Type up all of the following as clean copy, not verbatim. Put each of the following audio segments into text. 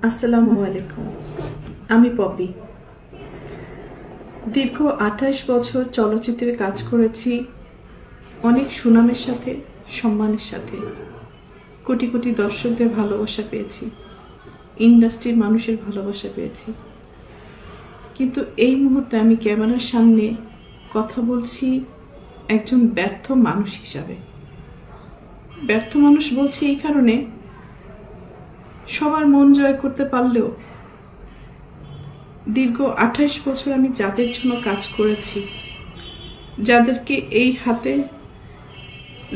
আসসালামু আলাইকুম। আমি পপি। দীর্ঘ 28 বছর চলচ্চিত্রে কাজ করেছি, অনেক সুনামের সাথে, সম্মানের সাথে। কোটি কোটি দর্শকদের ভালোবাসা পেয়েছি, ইন্ডাস্ট্রির মানুষের ভালোবাসা পেয়েছি। কিন্তু এই মুহূর্তে আমি ক্যামেরার সামনে কথা বলছি একজন ব্যর্থ মানুষ হিসাবে। ব্যর্থ মানুষ বলছি এই কারণে, সবার মন জয় করতে পারলেও দীর্ঘ 28 বছর আমি যাদের জন্য কাজ করেছি, যাদেরকে এই হাতে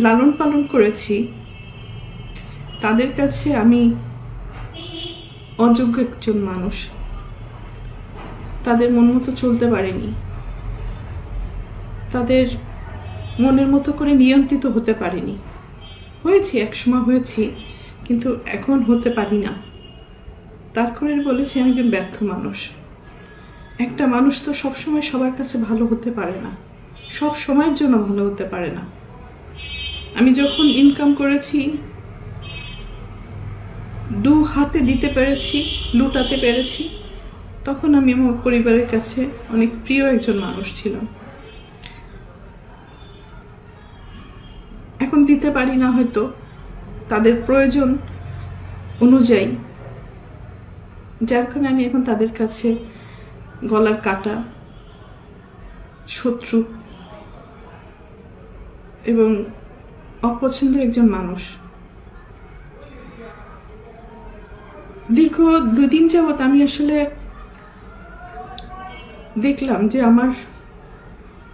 লালন পালন করেছি, তাদের কাছে আমি অযোগ্য একজন মানুষ। তাদের মন মতো চলতে পারিনি, তাদের মনের মতো করে নিয়ন্ত্রিত হতে পারিনি। হয়েছি, একসময় হয়েছি, কিন্তু এখন হতে পারি না। তার করে বলেছি আমি একজন ব্যর্থ মানুষ। একটা মানুষ তো সবসময় সবার কাছে ভালো হতে পারে না, সব সময়ের জন্য ভালো হতে পারে না। আমি যখন ইনকাম করেছি, দু হাতে দিতে পেরেছি, লুটাতে পেরেছি, তখন আমি আমার পরিবারের কাছে অনেক প্রিয় একজন মানুষ ছিলাম। এখন দিতে পারি না, হয়তো তাদের প্রয়োজন অনুযায়ী, যার কারণে আমি এখন তাদের কাছে গলার কাটা, শত্রু এবং অপছন্দের একজন মানুষ। দীর্ঘ 2 দিন যাবৎ আমি আসলে দেখলাম যে আমার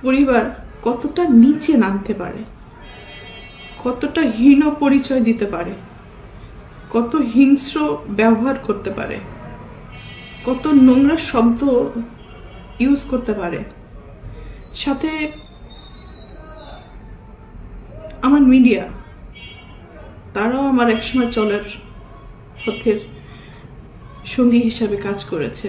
পরিবার কতটা নিচে নামতে পারে, কতটা হীন পরিচয় দিতে পারে, কত হিংস্র ব্যবহার করতে পারে, কত নোংরা শব্দ ইউজ করতে পারে। সাথে আমার মিডিয়া, তারাও আমার একসময় চলার পথের সঙ্গী হিসাবে কাজ করেছে।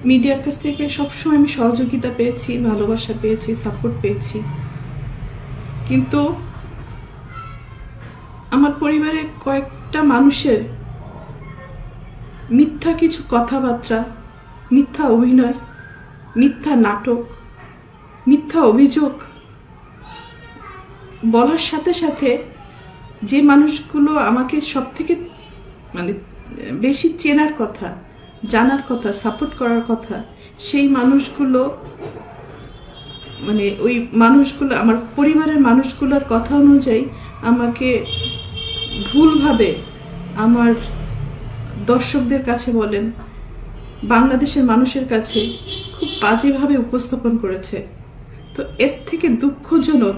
মিডিয়ার কাছ থেকে সবসময় আমি সহযোগিতা পেয়েছি, ভালোবাসা পেয়েছি, সাপোর্ট পেয়েছি। কিন্তু আমার পরিবারের কয়েকটা মানুষের মিথ্যা কিছু কথাবার্তা, মিথ্যা অভিনয়, মিথ্যা নাটক, মিথ্যা অভিযোগ বলার সাথে সাথে যে মানুষগুলো আমাকে সব থেকে বেশি চেনার কথা, জানার কথা, সাপোর্ট করার কথা, সেই মানুষগুলো ওই মানুষগুলো, আমার পরিবারের মানুষগুলোর কথা অনুযায়ী আমাকে ভুলভাবে আমার দর্শকদের কাছে বলেন, বাংলাদেশের মানুষের কাছে খুব বাজেভাবে উপস্থাপন করেছে। তো এর থেকে দুঃখজনক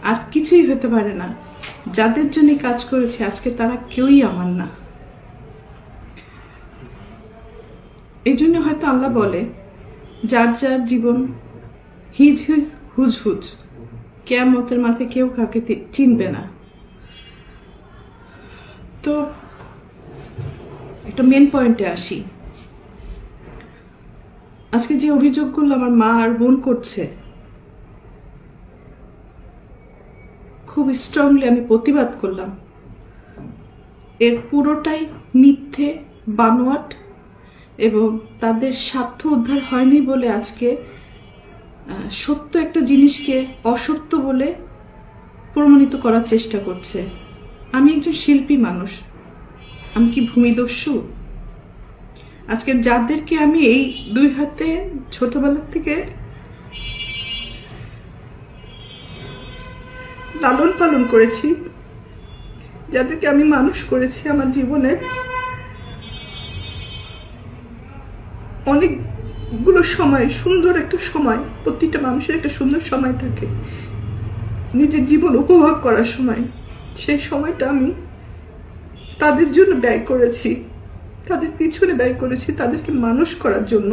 আর কিছুই হতে পারে না। যাদের জন্য কাজ করেছে আজকে তারা কেউই আমার না। এই জন্য হয়তো আল্লাহ বলে, যার যার জীবন হিজ হিজ হুজ হুজ, কিয়ামতের মাঠে কেউ কাউকে চিনবে না। তো একটা মেন পয়েন্টে আসি। আজকে যে অভিযোগগুলো আমার মা আর বোন করছে, খুব স্ট্রংলি আমি প্রতিবাদ করলাম। এর পুরোটাই মিথ্যে, বানোয়াট, এবং তাদের স্বার্থ উদ্ধার হয়নি বলে আজকে সত্য একটা জিনিসকে অসত্য বলে প্রমাণিত করার চেষ্টা করছে। আমি একজন শিল্পী মানুষ, আমি কি ভূমিদস্যু? আজকে যাদেরকে আমি এই 2 হাতে ছোটবেলার থেকে লালন পালন করেছি, যাদেরকে আমি মানুষ করেছি, আমার জীবনের অনেকগুলো সময়, সুন্দর একটা সময়, প্রতিটা মানুষের একটা সুন্দর সময় থাকে নিজের জীবন উপভোগ করার সময়। সেই সময়টা আমি তাদের জন্য ব্যয় করেছি, তাদের পিছনে ব্যয় করেছি, তাদেরকে মানুষ করার জন্য।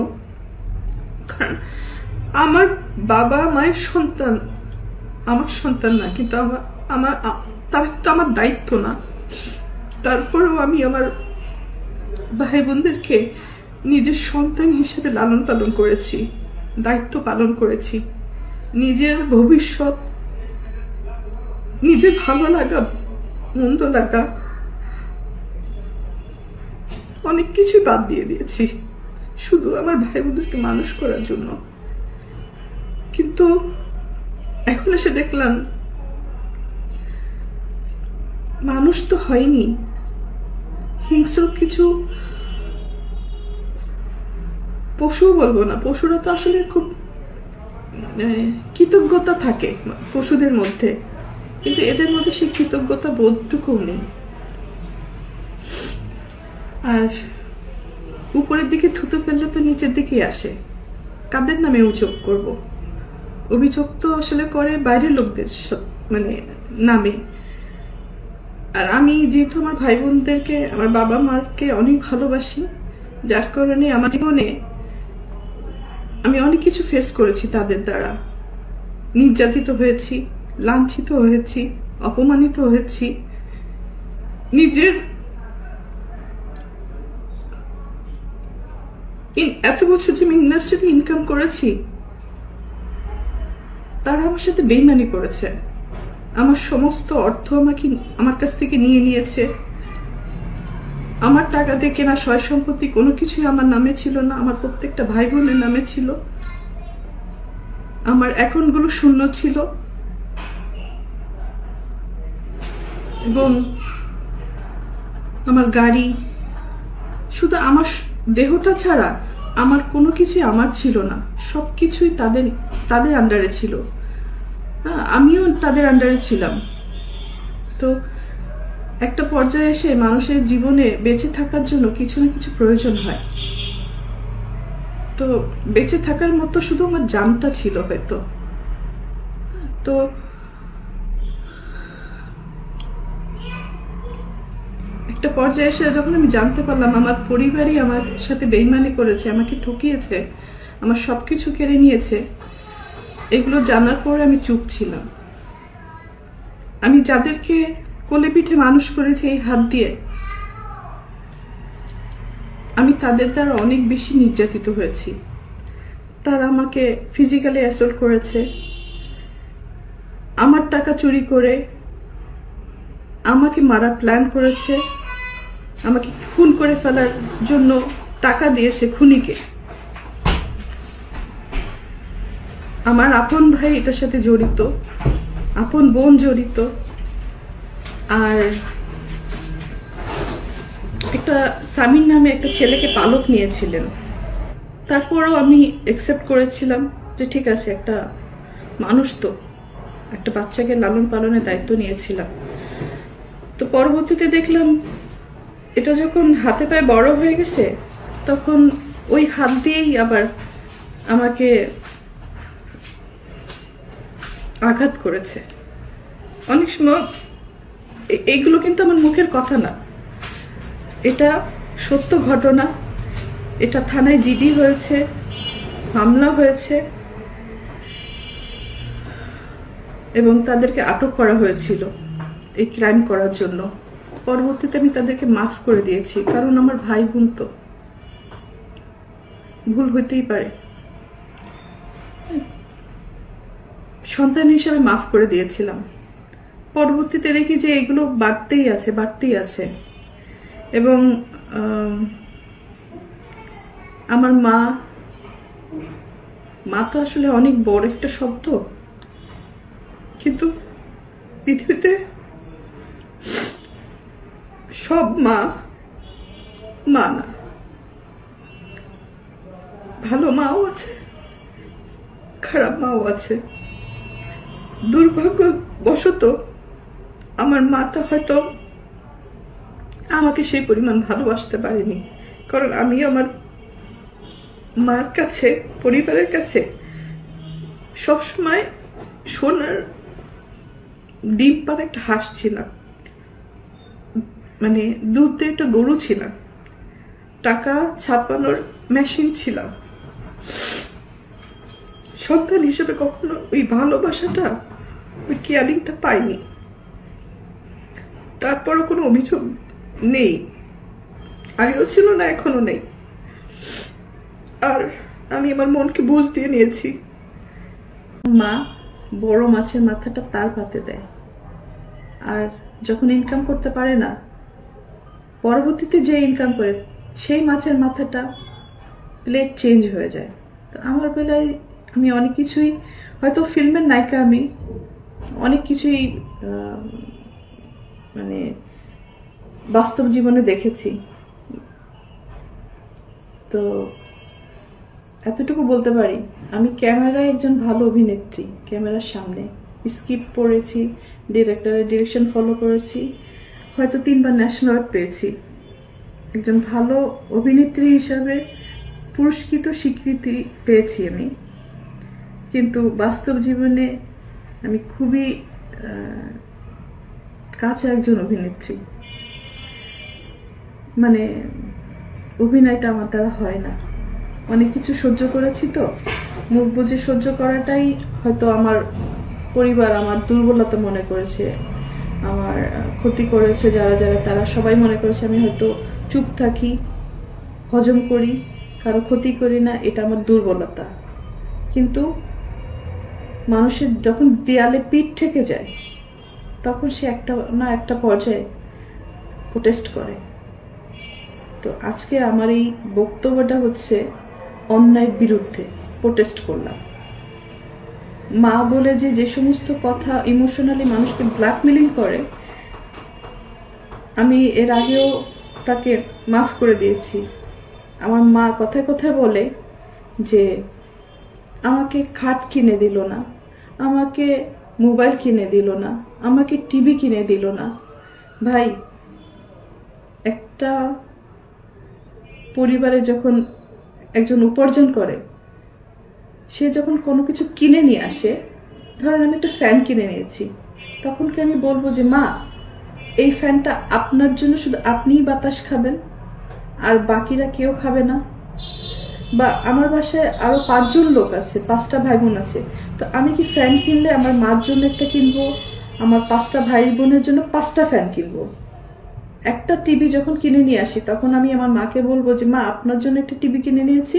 কারণ আমার বাবা মায়ের সন্তান আমার সন্তান না, কিন্তু তারা কিন্তু আমার দায়িত্ব না। তারপরেও আমি আমার ভাই বোনদেরকে নিজের সন্তান হিসেবে লালন পালন করেছি, দায়িত্ব পালন করেছি। নিজের ভবিষ্যৎ, নিজের ভালো লাগা, মন্দ লাগা অনেক কিছুই বাদ দিয়ে দিয়েছি শুধু আমার ভাই বোনদেরকে মানুষ করার জন্য। কিন্তু এখন এসে দেখলাম মানুষ তো হয়নি, হিংস্র কিছু পশুও বলবো না, পশুরা তো আসলে খুব কৃতজ্ঞতা থাকে পশুদের মধ্যে, কিন্তু এদের মধ্যে সেই কৃতজ্ঞতা বোধটুকু নেই। আর উপরের দিকে থুতু ফেললে তো নিচের দিকেই আসে। কাদের নামে অভিযোগ করব? অভিযোগ তো আসলে করে বাইরের লোকদের মানে নামে। আর আমি যেহেতু আমার ভাই বোনদেরকে, আমার বাবা মাকে অনেক ভালোবাসি, যার কারণে আমার জীবনে আমি অনেক কিছু ফেস করেছি তাদের দ্বারা। নির্যাতিত হয়েছি, লাঞ্ছিত হয়েছি, অপমানিত হয়েছি। নিজের এত বছর যে আমি ইন্ডাস্ট্রিতে ইনকাম করেছি, তারা আমার সাথে বেইমানি করেছে। আমার সমস্ত অর্থ আমার কাছ থেকে নিয়ে নিয়েছে। আমার টাকা দিয়ে কেনা সয় সম্পত্তি কোনো কিছুই আমার নামে ছিল না, আমার প্রত্যেকটা ভাই বোনের নামে ছিল। আমার অ্যাকাউন্টগুলো শূন্য ছিল এবং আমার গাড়ি, শুধু আমার দেহটা ছাড়া আমার কোনো কিছুই আমার ছিল না। সব কিছুই তাদের আন্ডারে ছিল। আমিও তাদের আন্ডারে ছিলাম। তো একটা পর্যায়ে এসে মানুষের জীবনে বেঁচে থাকার জন্য কিছু না কিছু প্রয়োজন হয়। তো বেঁচে থাকার মতো শুধু আমার জানটা ছিল হয়তো। তো একটা পর্যায়ে এসে যখন আমি জানতে পারলাম আমার পরিবারই আমার সাথে বেইমানি করেছে, আমাকে ঠকিয়েছে, আমার সবকিছু কেড়ে নিয়েছে, এগুলো জানার পরে আমি চুপ ছিলাম। আমি যাদেরকে কোলে পিঠে মানুষ করেছি এই হাত দিয়ে, আমি তাদের দ্বারা অনেক বেশি নির্যাতিত হয়েছি। তারা আমাকে ফিজিক্যালি অ্যাসল্ট করেছে, আমার টাকা চুরি করে আমাকে মারার প্ল্যান করেছে, আমাকে খুন করে ফেলার জন্য টাকা দিয়েছে খুনিকে। আমার আপন ভাই এটার সাথে জড়িত, আপন বোন জড়িত। আর একটা সামিন নামে একটা ছেলেকে পালক নিয়েছিলেন। তারপরেও আমি অ্যাকসেপ্ট করেছিলাম যে ঠিক আছে, একটা মানুষ তো, একটা বাচ্চাকে লালন পালনের দায়িত্ব নিয়েছিলাম। তো পরবর্তীতে দেখলাম এটা যখন হাতে পায়ে বড় হয়ে গেছে, তখন ওই হাত দিয়েই আবার আমাকে আঘাত করেছে। অনেক সময় এইগুলো কিন্তু আমার মুখের কথা না, এটা সত্য ঘটনা। এটা থানায় জিডি হয়েছে, মামলা হয়েছে এবং তাদেরকে আটক করা হয়েছিল এই ক্রাইম করার জন্য। পরবর্তীতে আমি তাদেরকে মাফ করে দিয়েছি, কারণ আমার ভাই বোন তো, ভুল হইতেই পারে। সন্তান হিসাবে মাফ করে দিয়েছিলাম। পরবর্তীতে দেখি যে এগুলো বাড়তেই আছে। এবং আমার মা তো আসলে অনেক বড় একটা শব্দ, কিন্তু পৃথিবীতে সব মা না। ভালো মাও আছে, খারাপ মাও আছে। দুর্ভাগ্যবশত আমার মাটা হয়তো আমাকে সেই পরিমাণ ভালোবাসতে পারেনি, কারণ আমি আমার মার কাছে, পরিবারের কাছে সবসময় সোনার ডিম পাড়া একটা হাঁস ছিলাম, মানে দুধ দিয়ে একটা গরু ছিলাম, টাকা ছাপানোর মেশিন ছিলাম। সন্তান হিসেবে কখনো ওই ভালোবাসাটা, ওই কেয়ারিংটা পাইনি। তারপরও কোনো অভিযোগ নেই, আগেও ছিল না, এখনো নেই। আর আমি আমার মনকে বুঝ দিয়ে নিয়েছি। মা বড় মাছের মাথাটা তার পাতে দেয়, আর যখন ইনকাম করতে পারে না, পরবর্তীতে যে ইনকাম করে সেই মাছের মাথাটা প্লেট চেঞ্জ হয়ে যায়। তো আমার বেলায় আমি অনেক কিছুই, হয়তো ফিল্মের নায়িকা, আমি অনেক কিছুই মানে বাস্তব জীবনে দেখেছি। তো এতটুকু বলতে পারি, আমি ক্যামেরায় একজন ভালো অভিনেত্রী। ক্যামেরার সামনে স্ক্রিপ্ট পড়েছি, ডিরেক্টরের ডিরেকশন ফলো করেছি, হয়তো 3বার ন্যাশনাল অ্যাওয়ার্ড পেয়েছি। একজন ভালো অভিনেত্রী হিসাবে পুরস্কৃত স্বীকৃতি পেয়েছি আমি। কিন্তু বাস্তব জীবনে আমি খুবই কাঁচা একজন অভিনেত্রী। মানে অভিনয়টা আমার দ্বারা হয় না। অনেক কিছু সহ্য করেছি, তো মুখ বুঝে সহ্য করাটাই হয়তো আমার পরিবার আমার দুর্বলতা মনে করেছে, আমার ক্ষতি করেছে যারা যারা, তারা সবাই মনে করেছে আমি হয়তো চুপ থাকি, হজম করি, কারো ক্ষতি করি না, এটা আমার দুর্বলতা। কিন্তু মানুষের যখন দেয়ালে পিঠ ঠেকে যায়, তখন সে একটা না একটা পর্যায়ে প্রোটেস্ট করে। তো আজকে আমার এই বক্তব্যটা হচ্ছে অন্যায়ের বিরুদ্ধে প্রোটেস্ট করলাম। মা বলে যে সমস্ত কথা ইমোশনালি মানুষকে ব্ল্যাকমেলিং করে, আমি এর আগেও তাকে মাফ করে দিয়েছি। আমার মা কথায় কথায় বলে যে আমাকে খাট কিনে দিল না, আমাকে মোবাইল কিনে দিল না, আমাকে টিভি কিনে দিল না। ভাই, একটা পরিবারে যখন একজন উপার্জন করে, সে যখন কোনো কিছু কিনে নিয়ে আসে, ধরেন আমি একটা ফ্যান কিনে নিয়েছি, তখন কি আমি বলবো যে মা এই ফ্যানটা আপনার জন্য শুধু আপনিই বাতাস খাবেন আর বাকিরা কেউ খাবে না? বা আমার বাসায় আরো 5 জন লোক আছে, 5টা ভাই বোন আছে, তো আমি কি ফ্যান কিনলে আমার মার জন্য একটা কিনবো, আমার 5টা ভাই বোনের জন্য 5টা ফ্যান কিনবো? একটা টিভি যখন কিনে নিয়ে আসি, তখন আমি আমার মাকে বলবো যে মা আপনার জন্য একটা টিভি কিনে নিয়েছি,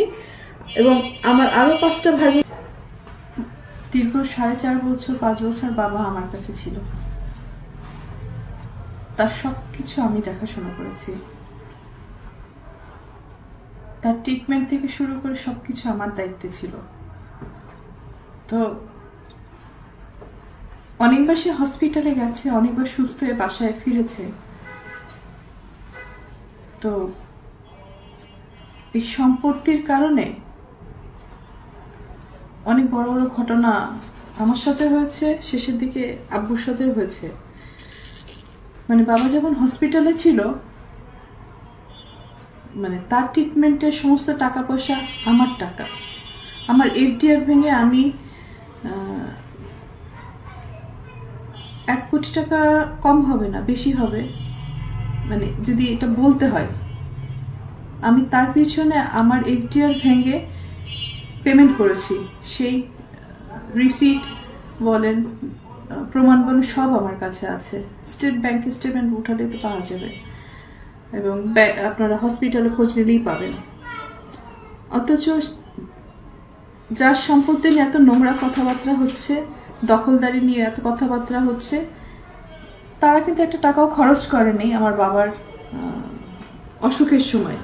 এবং আমার আরো 5টা ভাই বোন। দীর্ঘ 4.5 বছর 5 বছর বাবা আমার কাছে ছিল, তার সবকিছু আমি দেখাশোনা করেছি। তার ট্রিটমেন্ট থেকে শুরু করে সবকিছু আমার দায়িত্বে ছিল। তো অনেকবার সে হসপিটালে গেছে, অনেকবার সুস্থ হয়ে বাসায় ফিরেছে। তো এই সম্পত্তির কারণে অনেক বড় বড় ঘটনা আমার সাথে হয়েছে, শেষের দিকে আব্বুর সাথে হয়েছে। মানে বাবা যখন হসপিটালে ছিল, মানে তার ট্রিটমেন্টের সমস্ত টাকা পয়সা আমার টাকা। আমার এফডিআর ভেঙে আমি 1 কোটি টাকা কম হবে না, বেশি হবে, মানে যদি এটা বলতে হয়। আমি তার পিছনে আমার এফডিআর ভেঙে পেমেন্ট করেছি, সেই রিসিট বলেন, প্রমাণ বলেন, সব আমার কাছে আছে। স্টেট ব্যাংকের স্টেটমেন্ট উঠালে তো পাওয়া যাবে, এবং আপনারা হসপিটালে খোঁজ নিলেই পাবেন। অথচ যার সম্পত্তি নিয়ে এত নোংরা কথাবার্তা হচ্ছে, দখলদারি নিয়ে এত কথাবার্তা হচ্ছে, তারা কিন্তু একটা টাকাও খরচ করেনি আমার বাবার অসুখের সময়।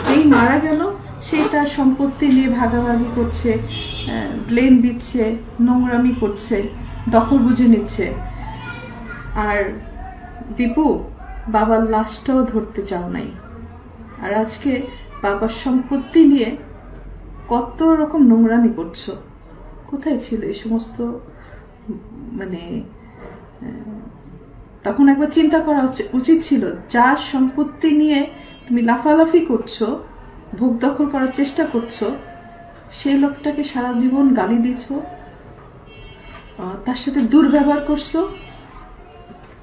যেই মারা গেল, সেই তার সম্পত্তি নিয়ে ভাগাভাগি করছে, ব্লেম দিচ্ছে, নোংরামি করছে, দখল বুঝে নিচ্ছে। আর দীপু, বাবার লাশটাও ধরতে চাও নাই। আর আজকে বাবার সম্পত্তি নিয়ে কত রকম নোংরামি করছো। কোথায় ছিল এই সমস্ত? মানে তখন একবার চিন্তা করা উচিত ছিল, যার সম্পত্তি নিয়ে তুমি লাফালাফি করছো, ভোগ দখল করার চেষ্টা করছো, সেই লোকটাকে সারা জীবন গালি দিচ্ছ, তার সাথে দুর্ব্যবহার করছো,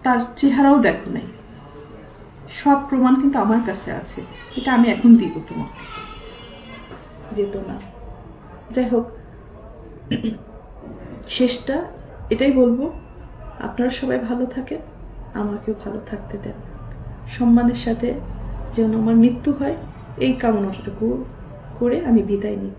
তার চেহারাও দেখো নাই। সব প্রমাণ কিন্তু আমার কাছে আছে, এটা আমি এখন দিব তোমাকে, যেত না। যাই হোক, শেষটা এটাই বলবো, আপনারা সবাই ভালো থাকেন, আমাকেও ভালো থাকতে দেন, সম্মানের সাথে যেন আমার মৃত্যু হয়, এই কামনাটুকু করে আমি বিদায় নিই।